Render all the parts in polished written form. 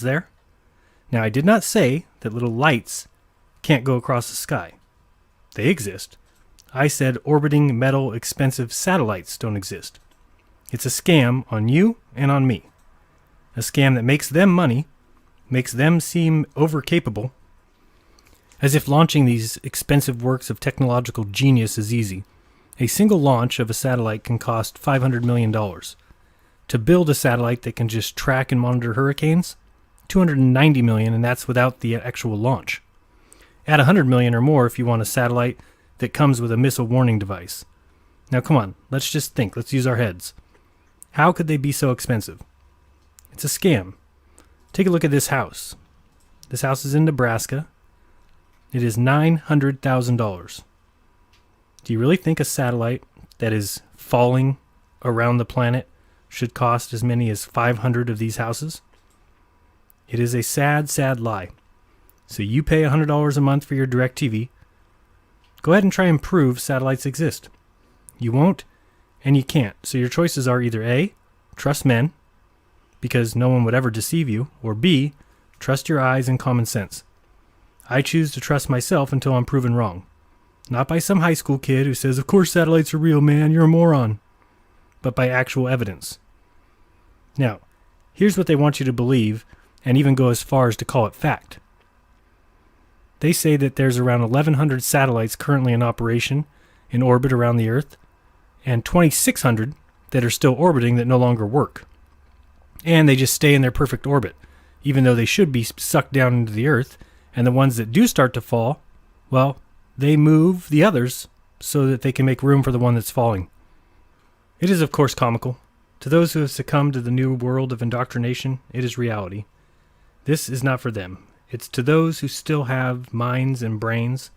there? Now, I did not say that little lights can't go across the sky. They exist. I said orbiting metal expensive satellites don't exist. It's a scam on you and on me. A scam that makes them money, makes them seem overcapable, as if launching these expensive works of technological genius is easy. A single launch of a satellite can cost $500 million. To build a satellite that can just track and monitor hurricanes, $290 million, and that's without the actual launch. Add $100 million or more if you want a satellite that comes with a missile warning device. Now come on, let's just think, let's use our heads. How could they be so expensive? It's a scam. Take a look at this house. This house is in Nebraska. It is $900,000. Do you really think a satellite that is falling around the planet should cost as many as 500 of these houses? It is a sad, sad lie. So you pay $100 a month for your DirecTV. Go ahead and try and prove satellites exist. You won't, and you can't. So your choices are either A, trust men, because no one would ever deceive you, or B, trust your eyes and common sense. I choose to trust myself until I'm proven wrong. Not by some high school kid who says, of course satellites are real, man, you're a moron. But by actual evidence. Now, here's what they want you to believe, and even go as far as to call it fact. They say that there's around 1,100 satellites currently in operation in orbit around the Earth, and 2,600 that are still orbiting that no longer work. And they just stay in their perfect orbit, even though they should be sucked down into the Earth, and the ones that do start to fall, well, they move the others so that they can make room for the one that's falling. It is, of course, comical. To those who have succumbed to the new world of indoctrination, it is reality. This is not for them. It's to those who still have minds and brains,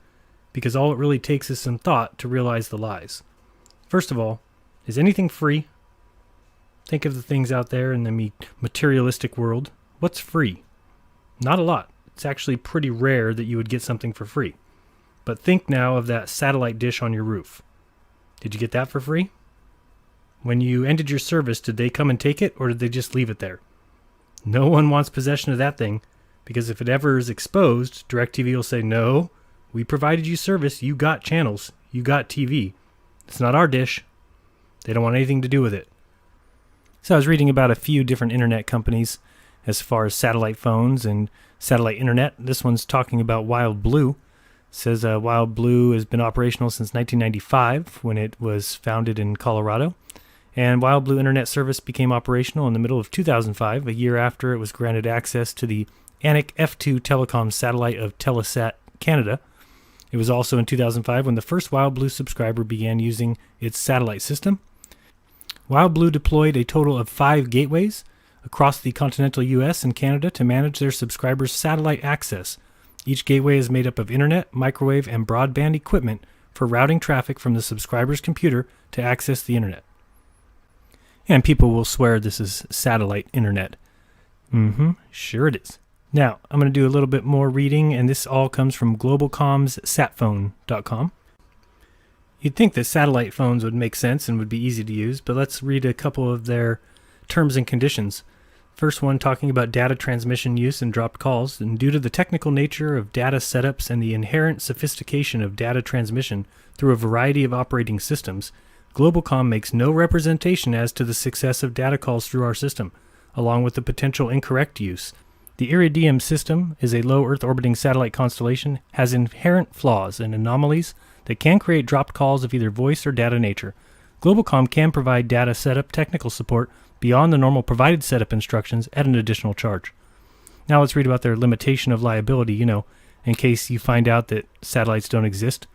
because all it really takes is some thought to realize the lies. First of all, is anything free? Think of the things out there in the materialistic world. What's free? Not a lot. It's actually pretty rare that you would get something for free. But think now of that satellite dish on your roof. Did you get that for free? When you ended your service, did they come and take it, or did they just leave it there? No one wants possession of that thing, because if it ever is exposed, DirecTV will say, no, we provided you service, you got channels, you got TV. It's not our dish. They don't want anything to do with it. So I was reading about a few different internet companies as far as satellite phones and satellite internet. This one's talking about WildBlue. It says WildBlue has been operational since 1995 when it was founded in Colorado. And WildBlue Internet service became operational in the middle of 2005, a year after it was granted access to the Anik F2 telecom satellite of Telesat Canada. It was also in 2005 when the first WildBlue subscriber began using its satellite system. WildBlue deployed a total of 5 gateways across the continental U.S. and Canada to manage their subscribers' satellite access. Each gateway is made up of internet, microwave, and broadband equipment for routing traffic from the subscriber's computer to access the internet. And people will swear this is satellite internet. Sure it is. Now, I'm going to do a little bit more reading, and this all comes from globalcomssatphone.com. You'd think that satellite phones would make sense and would be easy to use, but let's read a couple of their terms and conditions. First one talking about data transmission use and dropped calls, and due to the technical nature of data setups and the inherent sophistication of data transmission through a variety of operating systems, Globalcom makes no representation as to the success of data calls through our system, along with the potential incorrect use. The Iridium system is a low Earth orbiting satellite constellation, has inherent flaws and anomalies that can create dropped calls of either voice or data nature. Globalcom can provide data setup technical support beyond the normal provided setup instructions at an additional charge. Now let's read about their limitation of liability, in case you find out that satellites don't exist.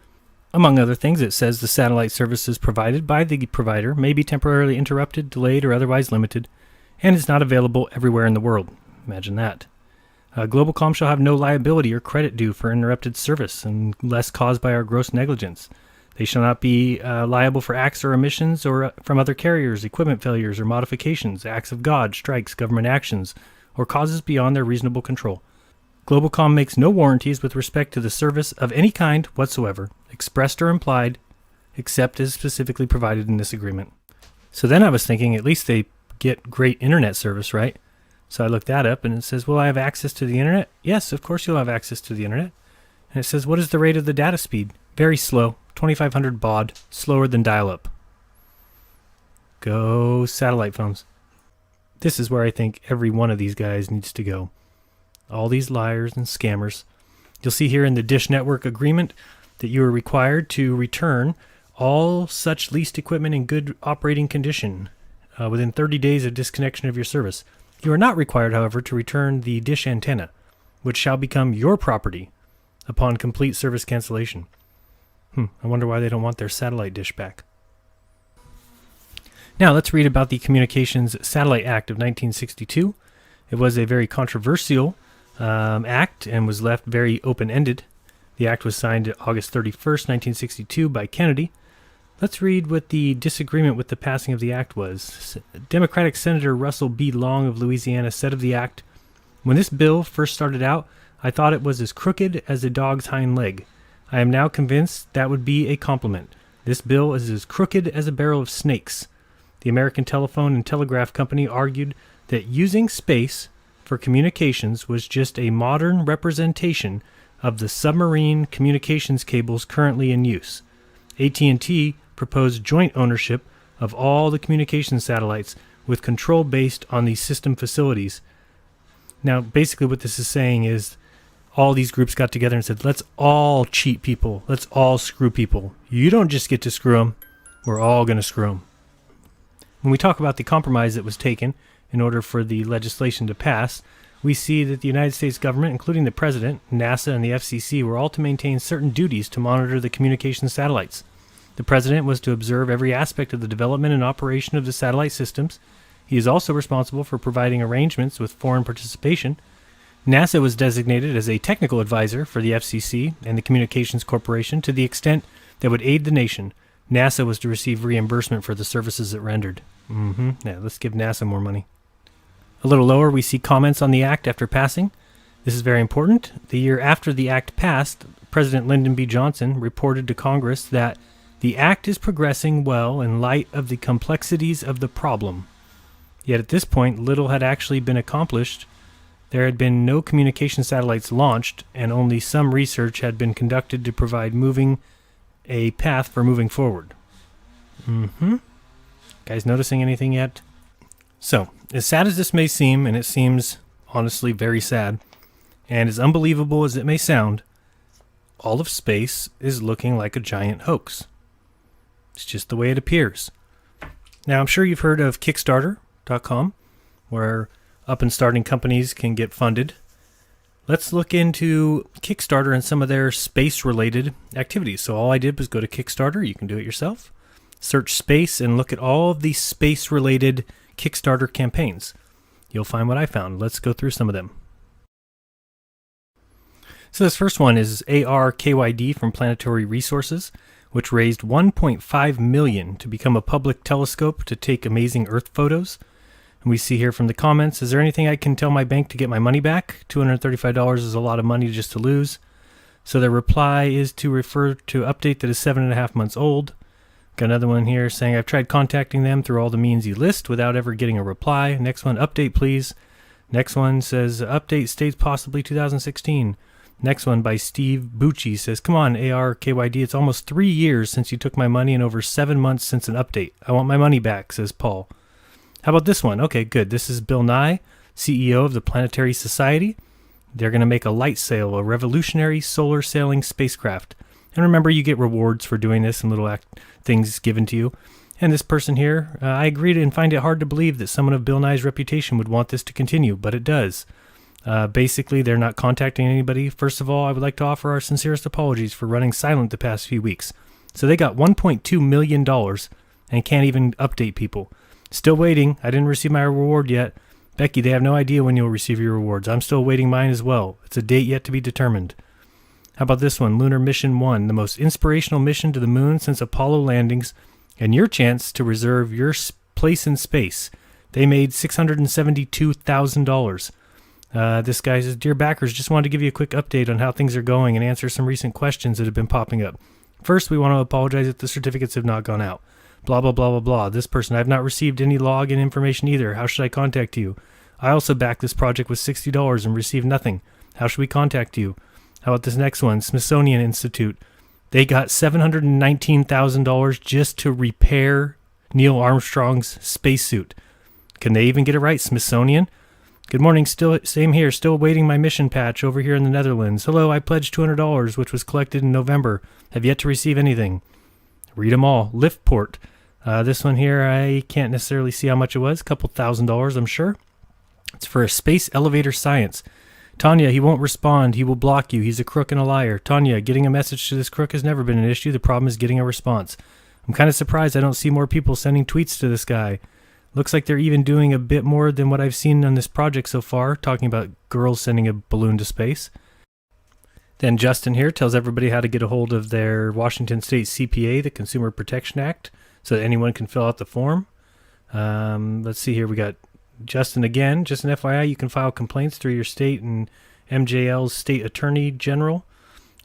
Among other things, it says the satellite services provided by the provider may be temporarily interrupted, delayed, or otherwise limited, and is not available everywhere in the world. Imagine that. Globalcom shall have no liability or credit due for interrupted service unless caused by our gross negligence. They shall not be liable for acts or omissions or from other carriers, equipment failures or modifications, acts of God, strikes, government actions, or causes beyond their reasonable control. Globalcom makes no warranties with respect to the service of any kind whatsoever, expressed or implied, except as specifically provided in this agreement. So then I was thinking, at least they get great internet service, right? So I looked that up, and it says, will I have access to the internet? Yes, of course you'll have access to the internet. And it says, what is the rate of the data speed? Very slow, 2500 baud, slower than dial-up. Go satellite phones. This is where I think every one of these guys needs to go. All these liars and scammers. You'll see here in the Dish Network agreement that you are required to return all such leased equipment in good operating condition within 30 days of disconnection of your service. You are not required, however, to return the dish antenna, which shall become your property upon complete service cancellation. I wonder why they don't want their satellite dish back. Now let's read about the Communications Satellite Act of 1962. It was a very controversial act and was left very open-ended. The act was signed August 31st, 1962 by Kennedy. Let's read what the disagreement with the passing of the act was. Democratic Senator Russell B. Long of Louisiana said of the act, when this bill first started out, I thought it was as crooked as a dog's hind leg. I am now convinced that would be a compliment. This bill is as crooked as a barrel of snakes. The American Telephone and Telegraph Company argued that using space for communications was just a modern representation of the submarine communications cables currently in use. AT&T proposed joint ownership of all the communication satellites with control based on these system facilities. Now, basically what this is saying is all these groups got together and said, let's all cheat people. Let's all screw people. You don't just get to screw them. We're all going to screw them. When we talk about the compromise that was taken in order for the legislation to pass, we see that the United States government, including the President, NASA, and the FCC, were all to maintain certain duties to monitor the communication satellites. The President was to observe every aspect of the development and operation of the satellite systems. He is also responsible for providing arrangements with foreign participation. NASA was designated as a technical advisor for the FCC and the Communications Corporation to the extent that would aid the nation. NASA was to receive reimbursement for the services it rendered. Now, let's give NASA more money. A little lower, we see comments on the act after passing. This is very important. The year after the act passed, President Lyndon B. Johnson reported to Congress that the act is progressing well in light of the complexities of the problem. Yet at this point, little had actually been accomplished. There had been no communication satellites launched, and only some research had been conducted to provide a path for moving forward. Guys noticing anything yet? So, as sad as this may seem, and it seems honestly very sad, and as unbelievable as it may sound, all of space is looking like a giant hoax. It's just the way it appears. Now, I'm sure you've heard of Kickstarter.com, where up and starting companies can get funded. Let's look into Kickstarter and some of their space-related activities. So all I did was go to Kickstarter. You can do it yourself. Search space and look at all of these space-related Kickstarter campaigns. You'll find what I found. Let's go through some of them. So this first one is ARKYD from Planetary Resources, which raised $1.5 million to become a public telescope to take amazing Earth photos. And we see here from the comments, is there anything I can tell my bank to get my money back? $235 is a lot of money just to lose. So the reply is to refer to update that is 7.5 months old. Got another one here saying, I've tried contacting them through all the means you list without ever getting a reply. Next one, update please. Next one says, update states possibly 2016. Next one by Steve Bucci says, come on, ARKYD, it's almost 3 years since you took my money and over 7 months since an update. I want my money back, says Paul. How about this one? Okay, good. This is Bill Nye, CEO of the Planetary Society. They're going to make a light sail, a revolutionary solar sailing spacecraft. And remember, you get rewards for doing this and little things given to you. And this person here, I agree and find it hard to believe that someone of Bill Nye's reputation would want this to continue, but it does. Basically, they're not contacting anybody. First of all, I would like to offer our sincerest apologies for running silent the past few weeks. So they got $1.2 million and can't even update people. Still waiting. I didn't receive my reward yet. Becky, they have no idea when you'll receive your rewards. I'm still awaiting mine as well. It's a date yet to be determined. How about this one? Lunar Mission 1, the most inspirational mission to the moon since Apollo landings, and your chance to reserve your place in space. They made $672,000. This guy says, Dear backers, just wanted to give you a quick update on how things are going and answer some recent questions that have been popping up. First, we want to apologize if the certificates have not gone out. Blah, blah, blah, blah, blah. This person, I have not received any login information either. How should I contact you? I also backed this project with $60 and received nothing. How should we contact you? How about this next one? Smithsonian Institute. They got $719,000 just to repair Neil Armstrong's spacesuit. Can they even get it right, Smithsonian? Good morning, still same here, still awaiting my mission patch over here in the Netherlands. Hello, I pledged $200, which was collected in November. Have yet to receive anything. Read them all. Liftport. This one here, I can't necessarily see how much it was. A couple $1,000s, I'm sure. It's for a space elevator science. Tanya, he won't respond. He will block you. He's a crook and a liar. Tanya, getting a message to this crook has never been an issue. The problem is getting a response. I'm kind of surprised I don't see more people sending tweets to this guy. Looks like they're even doing a bit more than what I've seen on this project so far, talking about girls sending a balloon to space. Then Justin here tells everybody how to get a hold of their Washington State CPA, the Consumer Protection Act, so that anyone can fill out the form. Let's see here. We got Justin again. Just an FYI, you can file complaints through your state and MJL's state attorney general.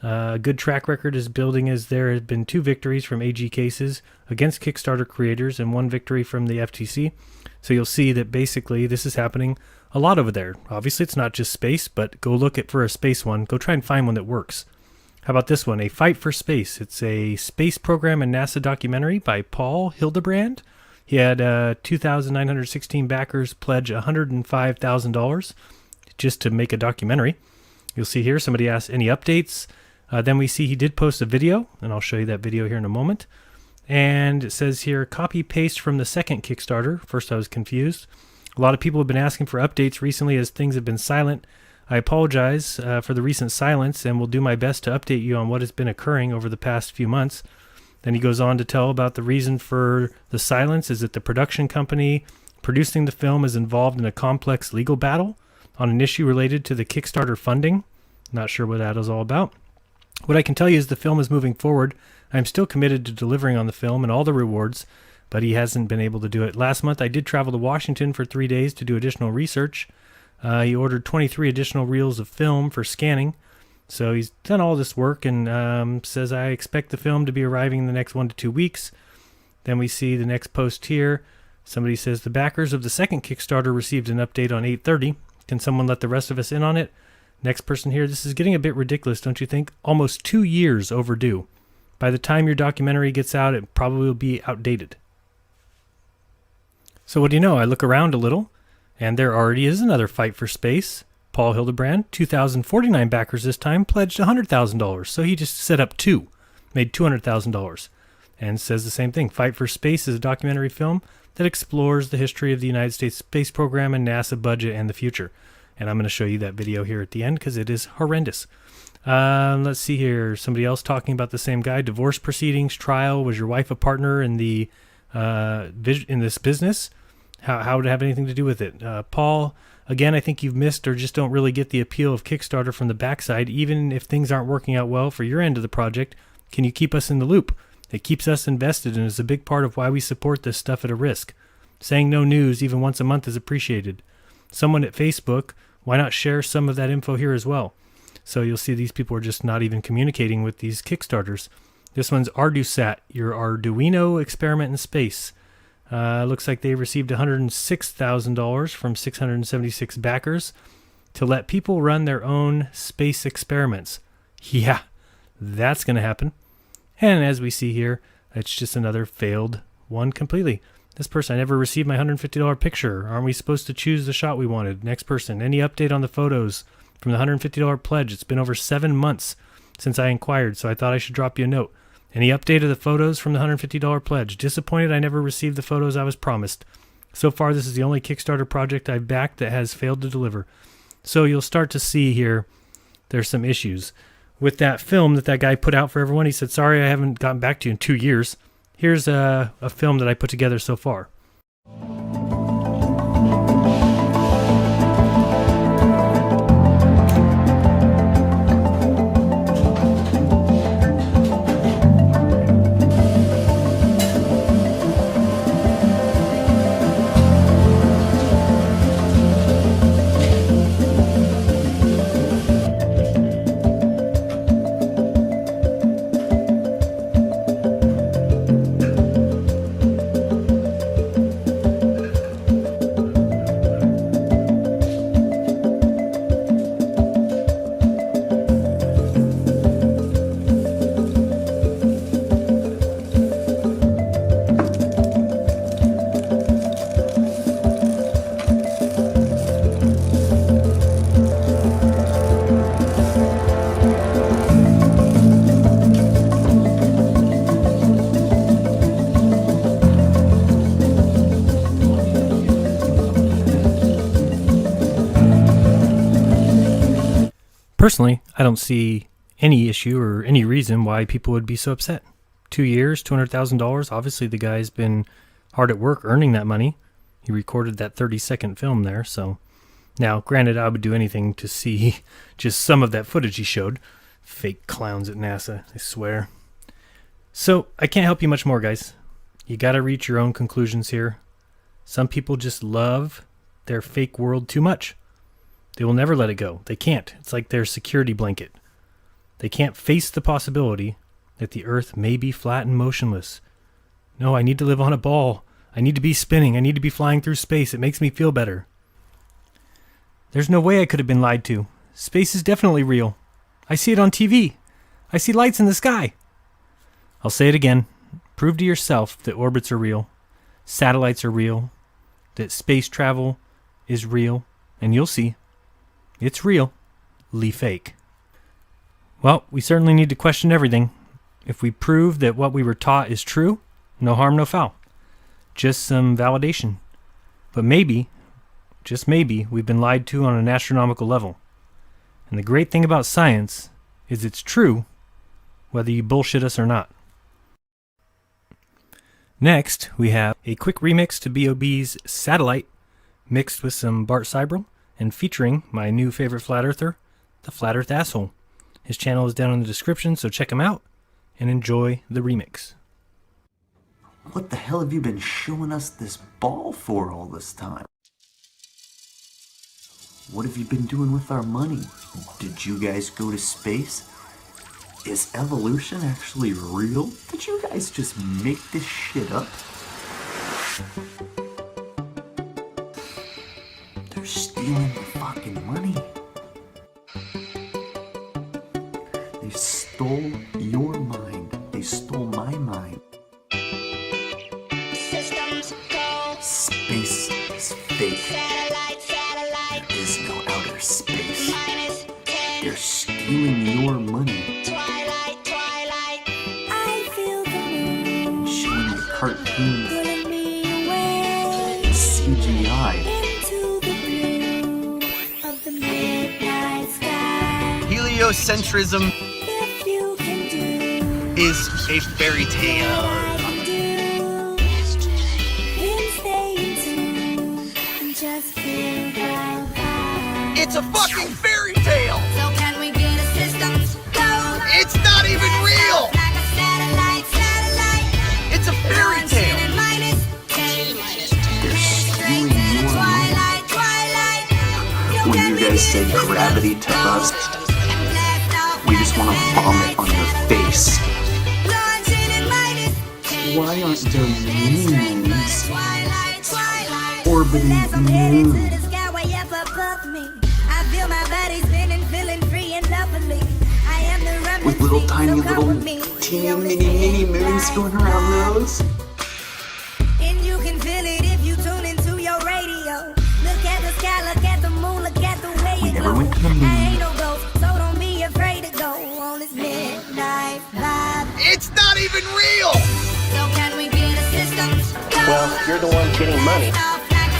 A good track record is building as there have been 2 victories from AG cases against Kickstarter creators and 1 victory from the FTC. So you'll see that basically this is happening a lot over there. Obviously, it's not just space, but go look for a space one. Go try and find one that works. How about this one? A Fight for Space. It's a space program and NASA documentary by Paul Hildebrand. He had 2,916 backers pledge $105,000 just to make a documentary. You'll see here somebody asked any updates. Then we see he did post a video, and I'll show you that video here in a moment. And it says here, copy paste from the second Kickstarter. First I was confused. A lot of people have been asking for updates recently as things have been silent. I apologize for the recent silence and will do my best to update you on what has been occurring over the past few months. Then he goes on to tell about the reason for the silence is that the production company producing the film is involved in a complex legal battle on an issue related to the Kickstarter funding. Not sure what that is all about. What I can tell you is the film is moving forward. I'm still committed to delivering on the film and all the rewards, but he hasn't been able to do it. Last month, I did travel to Washington for 3 days to do additional research. He ordered 23 additional reels of film for scanning. So he's done all this work and says, I expect the film to be arriving in the next 1 to 2 weeks. Then we see the next post here. Somebody says, the backers of the second Kickstarter received an update on 8/30. Can someone let the rest of us in on it? Next person here, this is getting a bit ridiculous, don't you think? Almost 2 years overdue. By the time your documentary gets out, it probably will be outdated. So what do you know? I look around a little, and there already is another Fight for Space. Paul Hildebrand, 2,049 backers this time, pledged $100,000. So he just set up 2, made $200,000, and says the same thing. Fight for Space is a documentary film that explores the history of the United States space program and NASA budget and the future. And I'm going to show you that video here at the end because it is horrendous. Let's see here. Somebody else talking about the same guy. Divorce proceedings, trial. Was your wife a partner in the in this business? How would it have anything to do with it? Paul, again, I think you've missed or just don't really get the appeal of Kickstarter from the backside. Even if things aren't working out well for your end of the project, can you keep us in the loop? It keeps us invested and is a big part of why we support this stuff at a risk. Saying no news even once a month is appreciated. Someone at Facebook, why not share some of that info here as well? So you'll see these people are just not even communicating with these Kickstarters. This one's Ardusat, your Arduino experiment in space. Looks like they received $106,000 from 676 backers to let people run their own space experiments. Yeah, that's going to happen. And as we see here, it's just another failed one completely. This person, I never received my $150 picture. Aren't we supposed to choose the shot we wanted? Next person, any update on the photos from the $150 pledge? It's been over 7 months since I inquired, so I thought I should drop you a note. Any update of the photos from the $150 pledge? Disappointed I never received the photos I was promised. So far, this is the only Kickstarter project I've backed that has failed to deliver. So you'll start to see here there's some issues. With that film that guy put out for everyone, he said, sorry I haven't gotten back to you in 2 years. Here's a film that I put together so far. Personally, I don't see any issue or any reason why people would be so upset. 2 years, $200,000. Obviously, the guy's been hard at work earning that money. He recorded that 30-second film there. So now, granted, I would do anything to see just some of that footage he showed. Fake clowns at NASA, I swear. So I can't help you much more, guys. You got to reach your own conclusions here. Some people just love their fake world too much. They will never let it go. They can't. It's like their security blanket. They can't face the possibility that the Earth may be flat and motionless. No, I need to live on a ball. I need to be spinning. I need to be flying through space. It makes me feel better. There's no way I could have been lied to. Space is definitely real. I see it on TV. I see lights in the sky. I'll say it again. Prove to yourself that orbits are real, satellites are real, that space travel is real, and you'll see. It's real. Fake. Well, we certainly need to question everything. If we prove that what we were taught is true, no harm, no foul. Just some validation. But maybe, just maybe, we've been lied to on an astronomical level. And the great thing about science is it's true, whether you bullshit us or not. Next, we have a quick remix to B.O.B.'s Satellite, mixed with some Bart Sybral, and featuring my new favorite flat earther, the Flat Earth Asshole. His channel is down in the description, so check him out and enjoy the remix. What the hell have you been showing us this ball for all this time? What have you been doing with our money? Did you guys go to space? Is evolution actually real? Did you guys just make this shit up? They're stealing the fucking money. They stole your mind. They stole my mind. Systems go. Space is fake. Satellite. There is no outer space. -10. They're stealing your money. Twilight. I feel the moon Showing you cartoons, pulling me away CGI. into the blue of the midnight sky. Heliocentrism If you can do is a fairy tale. what I can do, then stay in tune and just feel the vibe. It's a fucking fairy tale! So can we get a systems go? It's not even real! Like a satellite. It's a fairy tale! -10. They're stealing your money. Twilight. When you guys say gravity to us, we just want to vomit on your face. Why aren't there moons orbiting the moon? With little tiny little teeny mini moons going around those? And you can feel it if you tune into your radio. Look at the sky, look at the moon, look at the way We it never glows. went to the moon. I ain't no ghost, so don't be afraid to go on this midnight vibe. It's not even real! So can we get a systems go? Well, you're the one getting money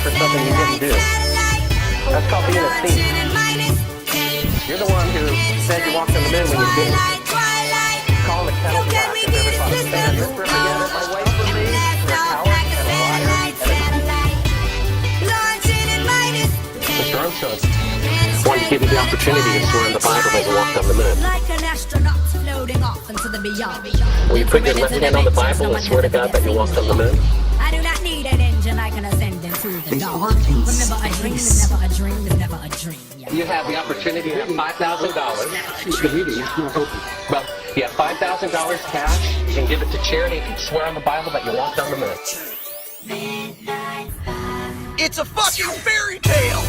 for something you didn't do. That's called being a thief. You're the one who said you walked on the moon when you didn't. Call the kettle black if ever saw a stand misrepresented my way for me. You're a coward and a liar and a Mr. Armstrong wanted to give you the opportunity to swear in the Bible that you walked on the moon. Like an astronaut floating off into the beyond. Will you put your left hand on the Bible and swear to God that you walked on the moon? I do not need an engine, I can ascend into the They dawn. are in Remember, a dream is space. never a dream, is never a dream. Yeah. You have the opportunity to have $5,000. Well, you have $5,000 cash and give it to charity if you swear on the Bible that you walked on the moon. It's a fucking fairy tale!